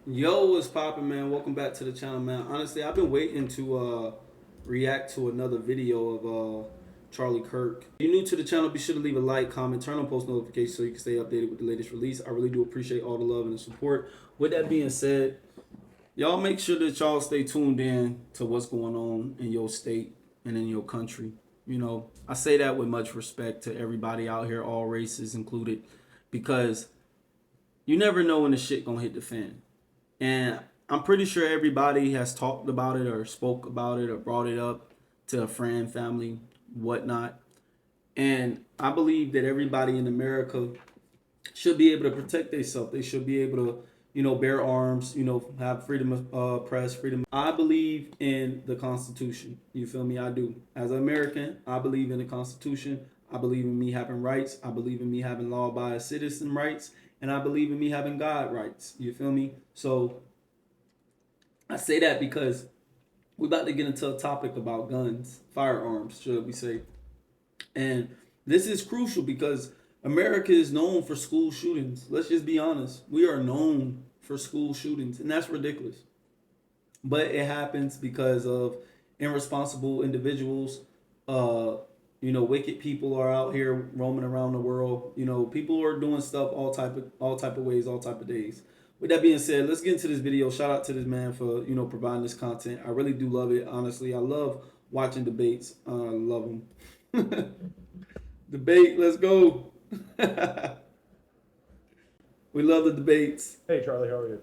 Yo, what's poppin', man? Welcome back to the channel, man. Honestly, I've been waiting to react to another video of Charlie Kirk. If you're new to the channel, be sure to leave a like, comment, turn on post notifications so you can stay updated with the latest release. I really do appreciate all the love and the support. With that being said, y'all make sure that y'all stay tuned in to what's going on in your state and in your country. You know, I say that with much respect to everybody out here, all races included, because you never know when the shit gonna hit the fan. And I'm pretty sure everybody has talked about it or spoke about it or brought it up to a friend, family, whatnot. And I believe that everybody in America should be able to protect themselves. They should be able to, bear arms, have freedom of press, freedom. I believe in the Constitution. You feel me? I do. As an American, I believe in the Constitution. I believe in me having rights. I believe in me having law-abiding citizen rights. And I believe in me having God rights. You feel me? So I say that because we're about to get into a topic about guns, firearms, should we say. And this is crucial because America is known for school shootings. Let's just be honest. We are known for school shootings, and that's ridiculous. But it happens because of irresponsible individuals. Wicked people are out here roaming around the world. People are doing stuff all type of ways, all type of days. With that being said, let's get into this video. Shout out to this man for providing this content. I really do love it. Honestly, I love watching debates. I love them. Debate, let's go. We love the debates. Hey Charlie, how are you?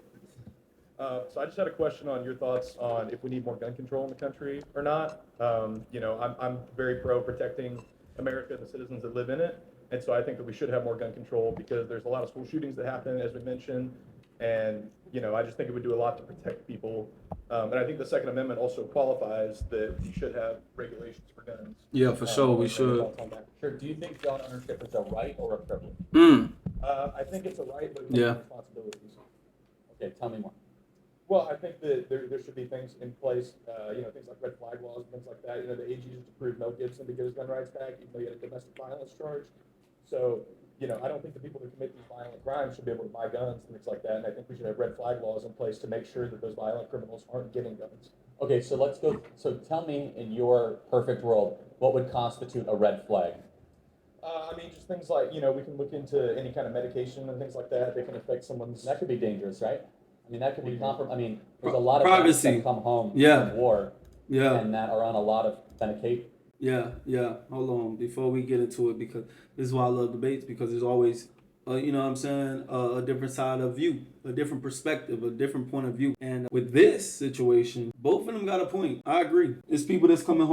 So I just had a question on your thoughts on if we need more gun control in the country or not. I'm very pro protecting America and the citizens that live in it, and so I think that we should have more gun control because there's a lot of school shootings that happen, as we mentioned, and I just think it would do a lot to protect people. And I think the Second Amendment also qualifies that we should have regulations for guns. Yeah, for sure, we should. Sure. Do you think gun ownership is a right or a privilege? I think it's a right, but Yeah. responsibilities. Okay, tell me more. Well, I think that there should be things in place, things like red flag laws and things like that. The AG just approved Mel Gibson to get his gun rights back, even though he had a domestic violence charge. So, I don't think the people that commit these violent crimes should be able to buy guns and things like that. And I think we should have red flag laws in place to make sure that those violent criminals aren't getting guns. Okay, so let's go. So tell me, in your perfect world, what would constitute a red flag? Just things like, we can look into any kind of medication and things like that. They can affect someone's. That could be dangerous, right? That could be there's a lot of Privacy. guys that come home Yeah. from war Yeah. and that are on a lot of medication. Yeah. Hold on. Before we get into it, because this is why I love debates, because there's always, a different side of view, a different perspective, a different point of view. And with this situation, both of them got a point. I agree. It's people that's coming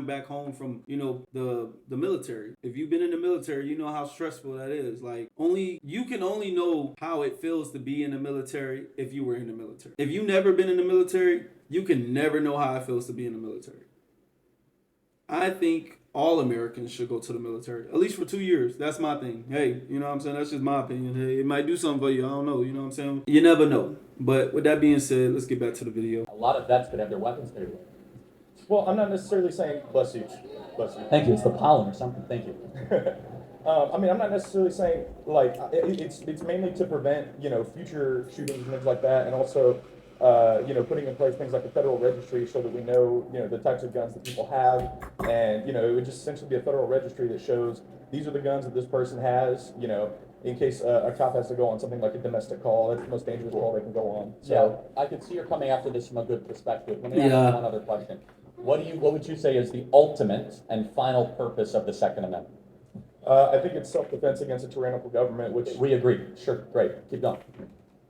back home from, the military. If you've been in the military, you know how stressful that is. Like, you can only know how it feels to be in the military if you were in the military. If you've never been in the military, you can never know how it feels to be in the military. I think all Americans should go to the military, at least for 2 years. That's my thing. Hey, you know what I'm saying? That's just my opinion. Hey, it might do something for you. I don't know. You know what I'm saying? You never know. But with that being said, let's get back to the video. A lot of vets could have their weapons taken away. Well, I'm not necessarily saying bless you. Thank you. It's the pollen or something. Thank you. I'm not necessarily saying it's mainly to prevent future shootings and things like that, and also putting in place things like a federal registry so that we know the types of guns that people have, and it would just essentially be a federal registry that shows these are the guns that this person has. In case a cop has to go on something like a domestic call, that's the most dangerous call they can go on. So yeah, I can see you're coming after this from a good perspective. Let me ask you one other question. What would you say is the ultimate and final purpose of the Second Amendment? I think it's self-defense against a tyrannical government, which we agree. Sure, great. Keep going.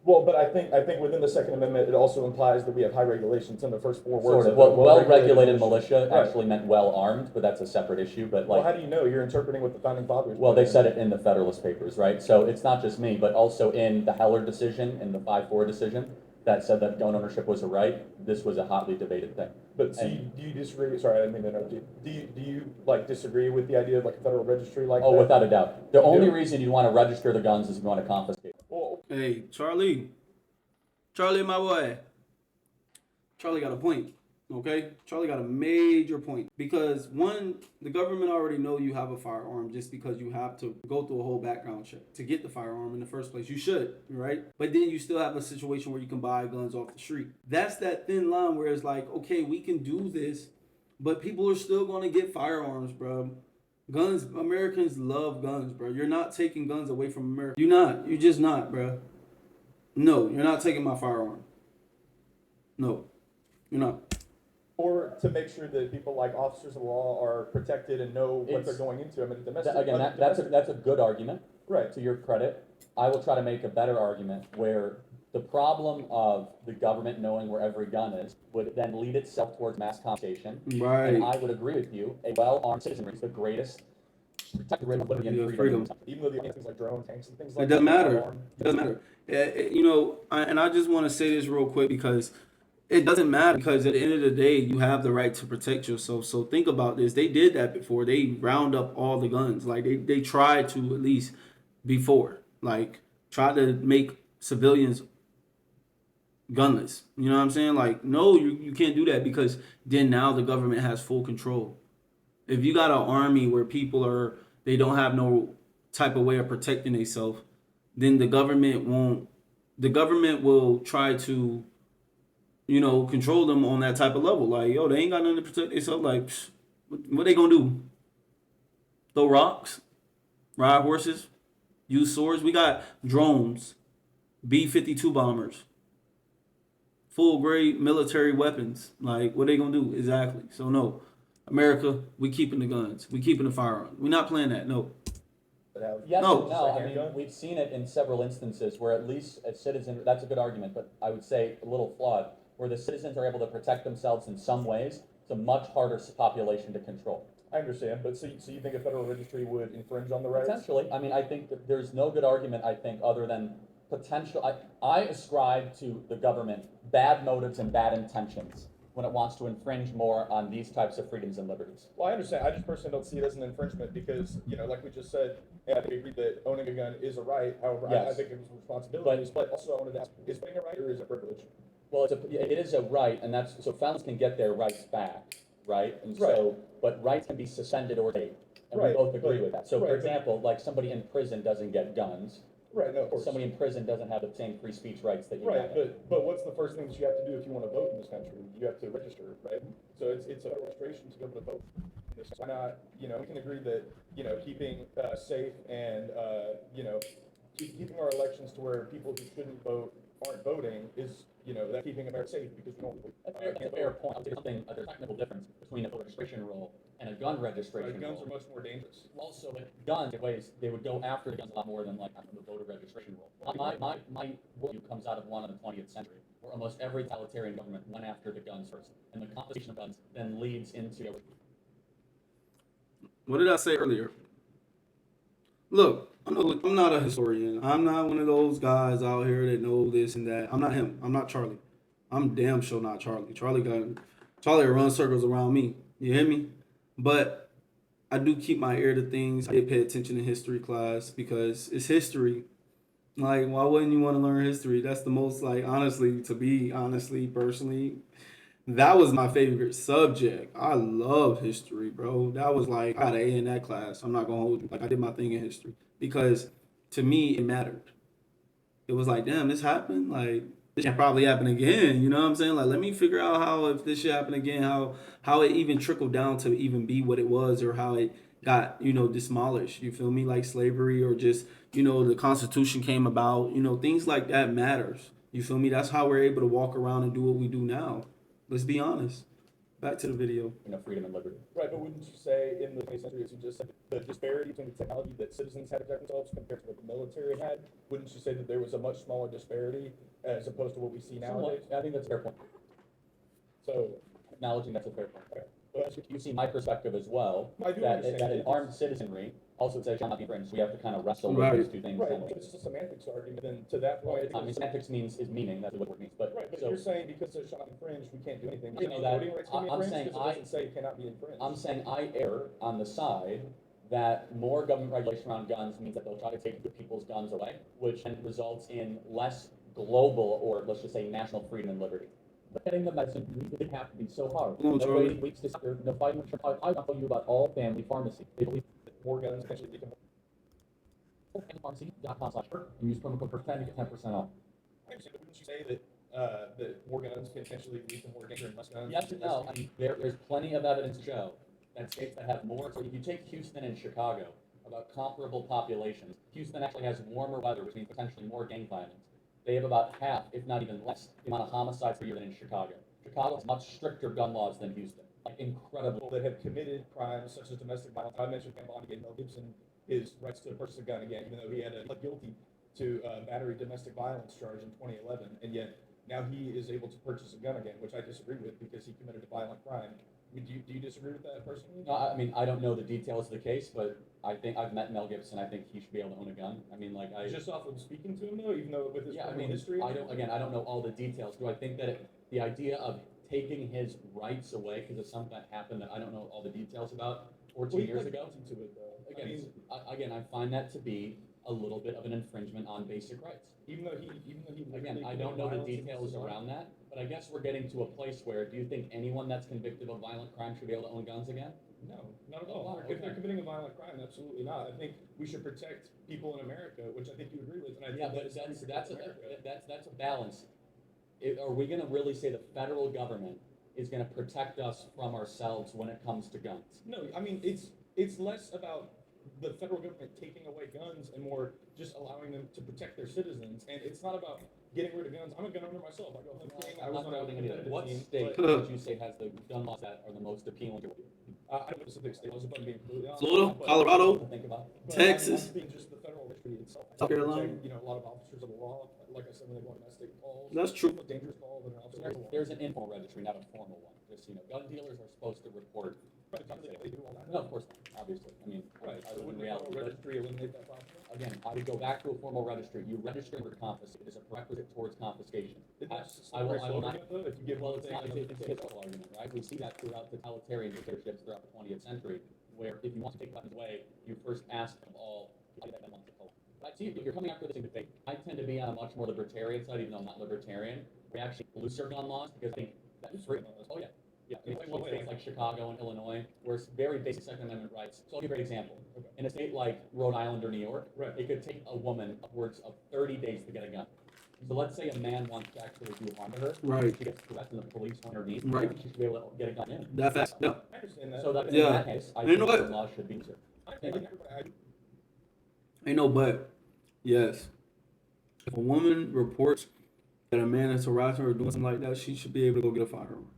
Well, but I think within the Second Amendment, it also implies that we have high regulations in the first four words. Sort of. Well-regulated militia actually meant well-armed, but that's a separate issue. But how do you know? You're interpreting what the founding fathers. Well, they said it in the Federalist Papers, right? So it's not just me, but also in the Heller decision, in the 5-4 decision, that said that gun ownership was a right. This was a hotly debated thing. But do you disagree? Sorry, I didn't mean to interrupt you. Do you disagree with the idea of a federal registry like that? Oh, without a doubt. The only reason you'd want to register the guns is you want to confiscate. Well, hey, Charlie, my boy. Charlie got a point. Okay, Charlie got a major point because one, the government already know you have a firearm just because you have to go through a whole background check to get the firearm in the first place. You should, right? But then you still have a situation where you can buy guns off the street. That's that thin line where it's like, okay, we can do this, but people are still going to get firearms, bro. Guns, Americans love guns, bro. You're not taking guns away from America. You're not. You're just not, bro. No, you're not taking my firearm. No, you're not. Or to make sure that people like officers of law are protected and know what they're It's- going into. I mean, domestic. Again, that's a good argument. Right. To your credit. I will try to make a better argument where the problem of the government knowing where every gun is would then lead itself towards mass confiscation. Right. And I would agree with you, a well-armed citizenry is the greatest protected right of liberty and Yeah, freedom. Even though the things like drone tanks and things like It doesn't that. matter. It doesn't matter. You know, and I just want to say this real quick because it doesn't matter because at the end of the day, you have the right to protect yourself. So think about this. They did that before. They round up all the guns. Like they tried to at least before. Like try to make civilians gunless. You know what I'm saying? Like, no, you can't do that because then now the government has full control. If you got an army where they don't have no type of way of protecting themselves, then the government will try to, control them on that type of level. Like, yo, they ain't got nothing to protect themselves. Like, what they gonna do? Throw rocks, ride horses, use swords. We got drones, B-52 bombers, full grade military weapons. Like, what they gonna do exactly? So no, America, we keeping the guns, we keeping the firearms. We not playing that. No. Yes No. and no. I mean, we've seen it in several instances where at least a citizen, that's a good argument, but I would say a little flawed, where the citizens are able to protect themselves in some ways. It's a much harder population to control. I understand, but so you think a federal registry would infringe on the rights? Potentially. I mean, I think that there's no good argument, I think, other than potential. I ascribe to the government bad motives and bad intentions when it wants to infringe more on these types of freedoms and liberties. Well, I understand. I just personally don't see it as an infringement because, like we just said, and I think we agreed that owning a gun is a right. However, I Yes. think it was responsibilities, but also I wanted to ask, is voting a right or is it a privilege? Well, it is a right, and that's so felons can get their rights back, right? And so, but rights can be suspended or taken, and we Right, both agree but- with that. So, right, for but- example, like somebody in prison doesn't get guns. Right, no, of course. Somebody in prison doesn't have the same free speech rights that you Right, have. but what's the first thing that you have to do if you want to vote in this country? You have to register, right? So it's a registration to be able to vote. Why not, we can agree that, keeping safe and, keeping our elections to where people who shouldn't vote aren't voting is, that keeping America safe because we don't. That's a fair point. There's a technical difference between a voter registration rule and a gun registration Guns rule. are much more dangerous. Also, with guns, they would go after the guns a lot more than like the voter registration rule. My worldview comes out of one in the 20th century, where almost every totalitarian government went after the guns first, and the confiscation of guns then leads into. What did I say earlier? Look, I'm not a historian. I'm not one of those guys out here that know this and that. I'm not him. I'm not Charlie. I'm damn sure not Charlie. Charlie runs circles around me. You hear me? But I do keep my ear to things. I did pay attention in history class because it's history. Like, why wouldn't you want to learn history? That's the most, personally, that was my favorite subject. I love history, bro. That was I got an A in that class. I'm not gonna hold you. Like, I did my thing in history because to me it mattered. It was like, damn, this happened. Like, this can probably happen again. You know what I'm saying? Like, let me figure out how, if this should happen again, how it even trickled down to even be what it was, or how it got demolished. You feel me? Like slavery, or just the Constitution came about. Things like that matters. You feel me? That's how we're able to walk around and do what we do now. Let's be honest. Back to the video. Freedom and liberty. Right, but wouldn't you say in the 20th century, as you just said, the disparity between the technology that citizens had to protect themselves compared to what the military had, wouldn't you say that there was a much smaller disparity as opposed to what we see nowadays? I think that's a fair point. So, Acknowledging that's a fair point. okay. Well, You see my perspective as well, I do that understand. an armed citizenry also says shall not be infringed. We have to kind of wrestle with Right. those two things. Right, and- but it's just a semantics argument, then to that point. I mean, semantics is meaning, that's what it means, but. Right, but so- you're saying because it's not infringed, we can't do anything. You know that- Voting rights can be I'm infringed saying because it doesn't say it cannot be infringed. I'm saying I err on the side that more government regulation around guns means that they'll try to take good people's guns away, which then results in less global, or let's just say national freedom and liberty. But getting the medicine didn't have to be so hard. Come on, No Charlie. waiting weeks to doctor, no fighting with your I tell you about all family pharmacy. They believe that more guns potentially become familypharmacy.com/Kirk and use promo code PERK10 to get 10% off. I understand, but wouldn't you say that that more guns can potentially lead to more danger and less guns? Yes and no. I mean, there's plenty of evidence to show that states that have more. So if you take Houston and Chicago, about comparable populations, Houston actually has warmer weather, which means potentially more gang violence. They have about half, if not even less, the amount of homicides per year than in Chicago. Chicago has much stricter gun laws than Houston. Like incredible. People that have committed crimes such as domestic violence. I mentioned Bondi gave Mel Gibson his rights to purchase a gun again, even though he had pled guilty to battery domestic violence charge in 2011, and yet now he is able to purchase a gun again, which I disagree with because he committed a violent crime. Do you disagree with that personally? No, I mean, I don't know the details of the case, but I think I've met Mel Gibson. I think he should be able to own a gun. I mean, like Just off of speaking to him though, even though with his yeah, I criminal mean, history. I don't know all the details. Do I think that the idea of taking his rights away because of something that happened that I don't know all the details about 14 years ago? To it though. Again, I find that to be a little bit of an infringement on basic rights. Even though he Again, I don't know the details around that, but I guess we're getting to a place where do you think anyone that's convicted of a violent crime should be able to own guns again? No, not at all. Wow, If they're okay. committing a violent crime, absolutely not. I think we should protect people in America, which I think you agree with. And I think Yeah, but that's a balance. Are we going to really say the federal government is going to protect us from ourselves when it comes to guns? No, I mean it's less about the federal government taking away guns and more just allowing them to protect their citizens. And it's not about getting rid of guns. I'm a gun owner myself. I go hunting. I was on a competitive What team. state but, would you say has the gun laws that are the most appealing to you? I don't know specific state. I was about being completely honest. Florida, but- Colorado, Think about. but Texas. I'm being just the federal registry itself. South Carolina. Protect, a lot of officers of the law. Like I said, when they go on domestic calls. That's true. Dangerous calls that an officer of the law. There's an informal registry, not a formal one. Just gun dealers are supposed to report. Right, they do all that. No, of course not. Obviously, I mean, Right. I So live in wouldn't the reality. federal But registry eliminate that problem? again, I would go back to a formal registry. You register for confiscation. It is a prerequisite towards confiscation. I will not. Though, if you give Well, one it's thing, not. another It's a thing. historical argument, right? We see that throughout totalitarian dictatorships throughout the 20th century, where if you want to take weapons away, you first ask of all the that want to hold. But I see if you're coming after this in debate. I tend to be on a much more libertarian side, even though I'm not libertarian. We actually looser gun laws because I think that's free. Oh yeah. Yeah, in states like Chicago and Illinois, where it's very basic Second Amendment rights. So I'll give you a great example. Okay. In a state like Rhode Island or New York, Right. it could take a woman upwards of 30 days to get a gun. So let's say a man wants to actually do harm to her. Right. She gets arrested and the police on her knees. Right. She should be able to get a gun in. That fast. Yeah. I understand that. So that, Yeah. in that case, I And you think know the what? law should be looser. Ain't no but. Yes. If a woman reports that a man is harassing her or doing something like that, she should be able to go get a firearm.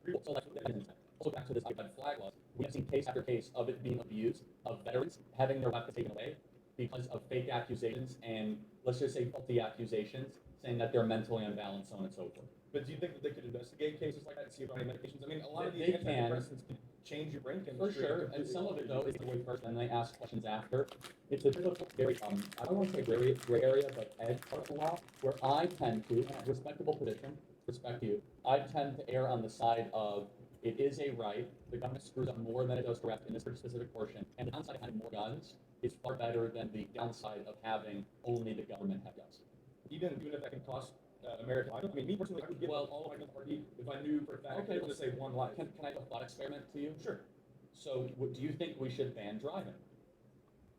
So that's what that is. Also back to this red flag laws, we have seen case after case of it being abused, of veterans having their weapons taken away because of fake accusations and let's just say faulty accusations, saying that they're mentally unbalanced, so on and so forth. But do you think that they could investigate cases like that and see if any medications? I mean, a lot of They these can. antidepressants can change your brain For chemistry. sure, and some of it though is the way first, and they ask questions after. It's a difficult, very I don't want to say gray area, but edge part of the law, where I tend to, respectable position, respect you, I tend to err on the side of it is a right. The government screws up more than it does correct in this specific portion, and the downside of having more guns is far better than the downside of having only the government have guns. Even if that can cost American life. I mean, me personally, I would give all of my gun party if I knew for a fact Okay, it would save one life. Can I do a thought experiment to you? Sure. So, do you think we should ban driving?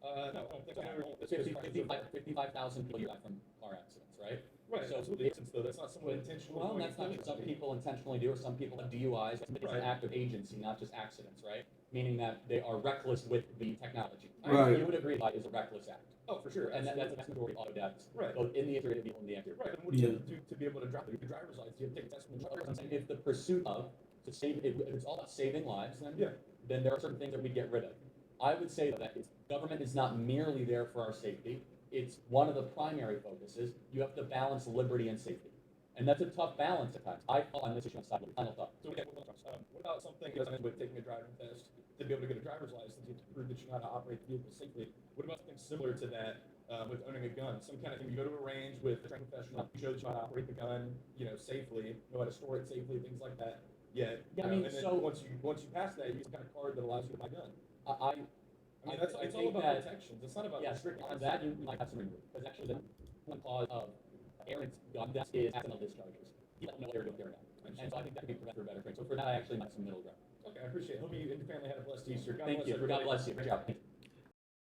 No, I don't think so. 55,000 people die from car accidents, right? Right, So absolutely. Since though that's not someone intentionally. Well, doing that's not it. some people intentionally do, or some people have DUIs. It's Right. an act of agency, not just accidents, right? Meaning that they are reckless with the technology. Right. You would agree that is a reckless act. Oh, for sure. And that's absolutely. the vast majority of auto deaths, Right. both in the integrated vehicle and the active. Right, and what do you Yeah. have to do to be able to drive? Your driver's license, you have to take a test from the driver's license. If the pursuit of, to save, if it's all about saving lives, then, Yeah. then there are certain things that we get rid of. I would say that government is not merely there for our safety. It's one of the primary focuses. You have to balance liberty and safety. And that's a tough balance at times. I fall on this issue on side with final thought. So what about something as I mentioned with taking a driving test to be able to get a driver's license, you have to prove that you know how to operate the vehicle safely. What about something similar to that with owning a gun? Some kind of thing. You go to a range with a trained professional, you show that you know how to operate the gun, safely, know how to store it safely, things like that. Yeah. Yeah, I mean, and then so- once you pass that, you get some kind of card that allows you to buy a gun. I I mean, it's all think about that- protections. It's not about Yes, restricting on that you might have some room, because actually the one cause of errant gun deaths is accidental discharges. You don't know what they're doing there now. And so I think that could be prevented for better trade. So for that, I actually like some middle ground. Okay, I appreciate it. Hope you and your family had a blessed Easter. God Thank bless you. everybody. God bless you. Great job.